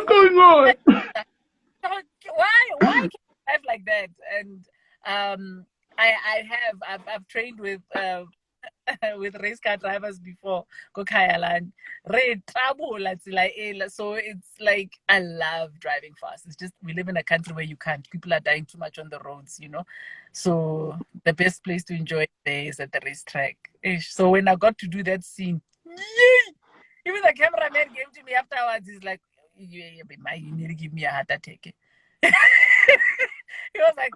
going on? Why can't you drive like that? And I've trained with with race car drivers before. Go Kayaland. So it's like I love driving fast. It's just we live in a country where you can't. People are dying too much on the roads, you know. So the best place to enjoy the day is at the racetrack. So when I got to do that scene, yay! Even the cameraman came to me afterwards. He's like, you need to give me a heart attack. He was like,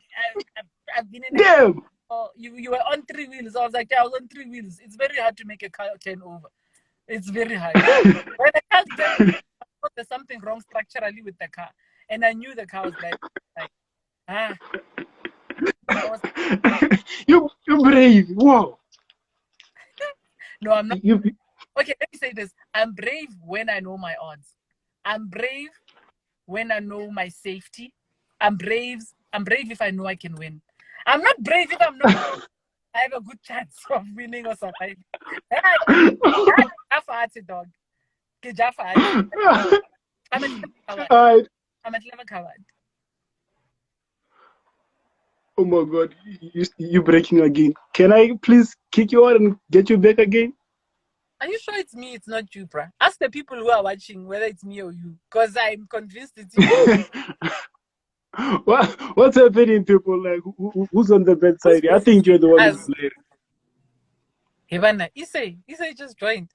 I've been in a Damn. Oh, you were on 3 wheels. I was like, yeah, I was on 3 wheels. It's very hard to make a car turn over. It's very hard. When the car turned, there's something wrong structurally with the car, and I knew the car was like I was, you're brave. Wow. no, I'm not. You, Okay, let me say this. I'm brave when I know my odds. I'm brave when I know my safety. I'm brave if I know I can win. I'm not brave if I'm not. I have a good chance of winning or surviving. Dog. I'm a coward. I'm a clever coward. Oh my God, you breaking again. Can I please kick you out and get you back again? Are you sure it's me? It's not you, bruh. Ask the people who are watching whether it's me or you, because I'm convinced it's you. What's happening, people? Like, who's on the bad side? I think you're the one who's playing. Ivana, Issei just joined.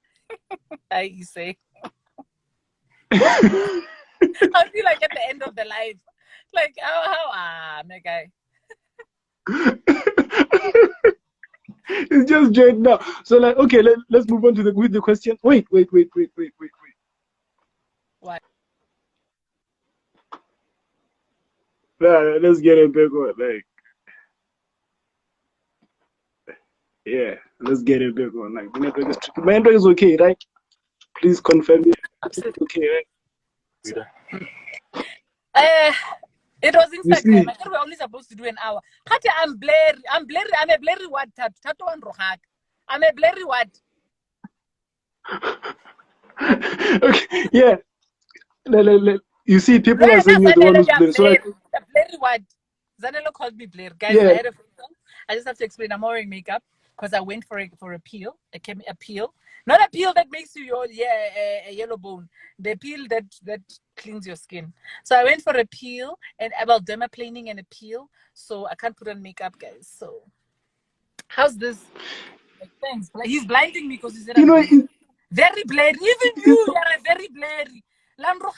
Hi, Issei. I feel like at the end of the life, like my guy. It's just joined now. So like, okay, let's move on to the question. Wait. What? Nah, let's get it back on. Like, yeah, let's get it back on. Like, my network is okay, right? Please confirm it. Absolutely. Okay, right? It was Instagram. I thought we were only supposed to do an hour. I'm blurry. I'm a blurry what? I'm a blurry what? Okay, yeah. You see, people are saying you're the one who's blurry. So like, blurry what? Zanello called me blurry. Guys, yeah. I just have to explain. I'm wearing makeup because I went for a peel. A peel. Not a peel that makes you a yellow bone. The peel that cleans your skin. So I went for a peel and about dermaplaning and a peel. So I can't put on makeup, guys. So how's this? Like, thanks. He's blinding me because he said I'm very blurry. Even you are very blurry. You're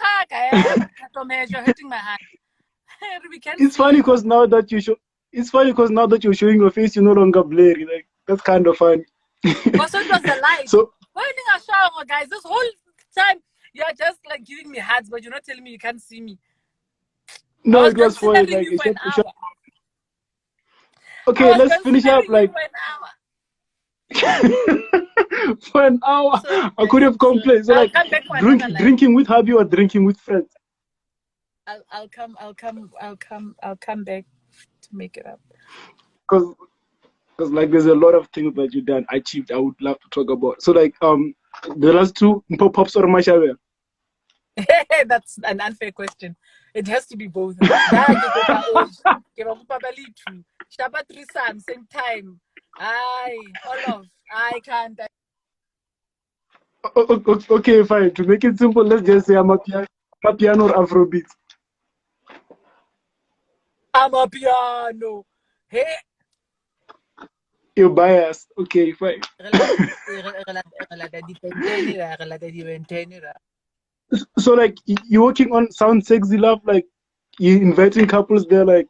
hurting my hand. It's funny because now that you're showing your face, you're no longer blurry. Like, that's kind of funny. Also, it was the light. So, guys, this whole time you're just like giving me hearts, but you're not telling me you can't see me. No, it was for like you for an hour. Okay, let's finish up like for an hour. So, I could have complained. So like drinking with hubby or drinking with friends. I'll come back to make it up. Because like there's a lot of things that you done achieved. I would love to talk about. So like the last two, pops or Mashawe? That's an unfair question. It has to be both. Same time. I can't. Okay, fine. To make it simple, let's just say I'm a piano or Afrobeat. I'm a piano. Hey. You're biased. Okay, fine. So like you're working on Sound Sexy Love, like you're inviting couples there, like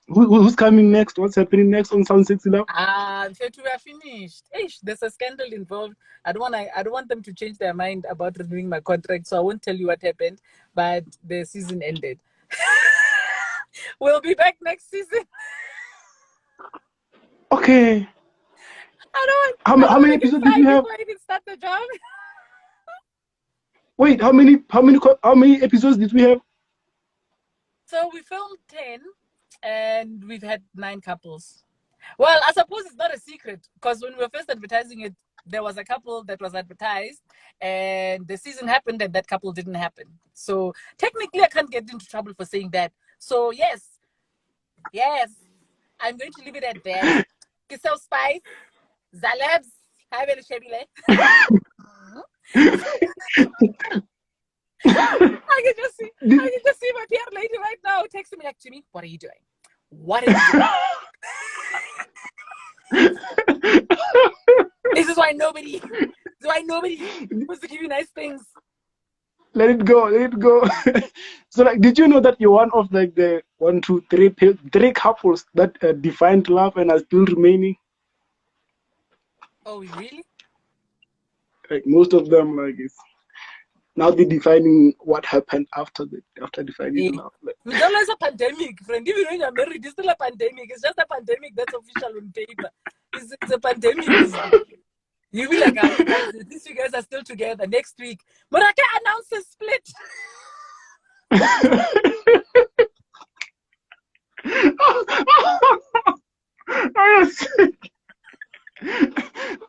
who's coming next? What's happening next on Sound Sexy Love? We are finished. There's a scandal involved. I don't want them to change their mind about renewing my contract, so I won't tell you what happened, but the season ended. We'll be back next season. Okay. How many episodes did you have? Before I even start the job. Wait, how many episodes did we have? So we filmed 10 and we've had 9 couples. Well, I suppose it's not a secret because when we were first advertising it, there was a couple that was advertised and the season happened and that couple didn't happen. So technically I can't get into trouble for saying that. So yes, I'm going to leave it at that. Kisel Spice, Zalebs, Hi, Bella Shebile. I can just see my PR lady right now texting me like, Jimmy, what are you doing? What are you doing? This is why nobody wants to give you nice things. Let it go, let it go. So, like, did you know that you're one of like the one, two, three couples that defined love and are still remaining? Oh, really? Like most of them, like, it's now they're defining what happened after defining love. Like, It's a pandemic, friend. Even when you're married, it's still a pandemic. It's just a pandemic that's official on paper. It's a pandemic. You'll be like, you guys, at least you guys are still together. Next week, Morake announces split.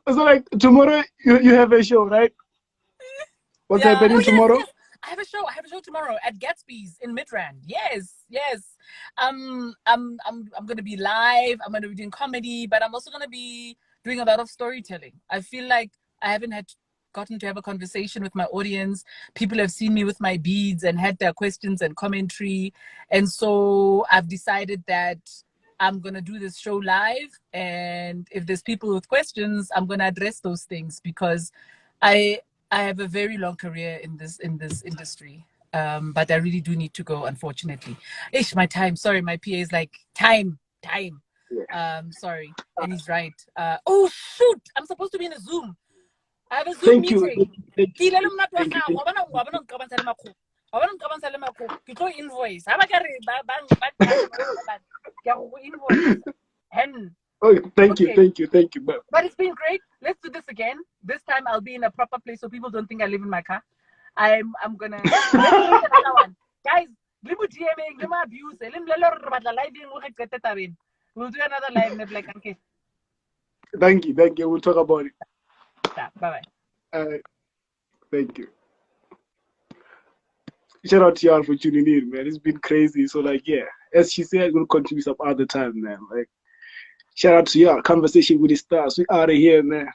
So, like, tomorrow you have a show, right? What's happening tomorrow? Yes. I have a show tomorrow at Gatsby's in Midrand. Yes. I'm gonna be live. I'm gonna be doing comedy, but I'm also gonna be doing a lot of storytelling. I feel like I haven't gotten to have a conversation with my audience. People have seen me with my beads and had their questions and commentary, and so I've decided that I'm gonna do this show live. And if there's people with questions, I'm gonna address those things because I have a very long career in this industry, but I really do need to go. Unfortunately, my time. Sorry, my PA is like time. Sorry, and he's right. Oh shoot! I'm supposed to be in a Zoom. I have a Zoom Thank you. meeting. Thank you. Invoice. Invoice. Oh, thank Okay. you. But it's been great. Let's do this again. This time I'll be in a proper place so people don't think I live in my car. I'm gonna let's do another one. Guys, limu DMing, limu abuse, we'll do another live like okay. Thank you. We'll talk about it. Bye. Thank you. Shout out to y'all for tuning in, man. It's been crazy. So, like, yeah, as she said, we'll continue some other time, man. Like, shout out to y'all. Conversation with the stars. We out of here, man.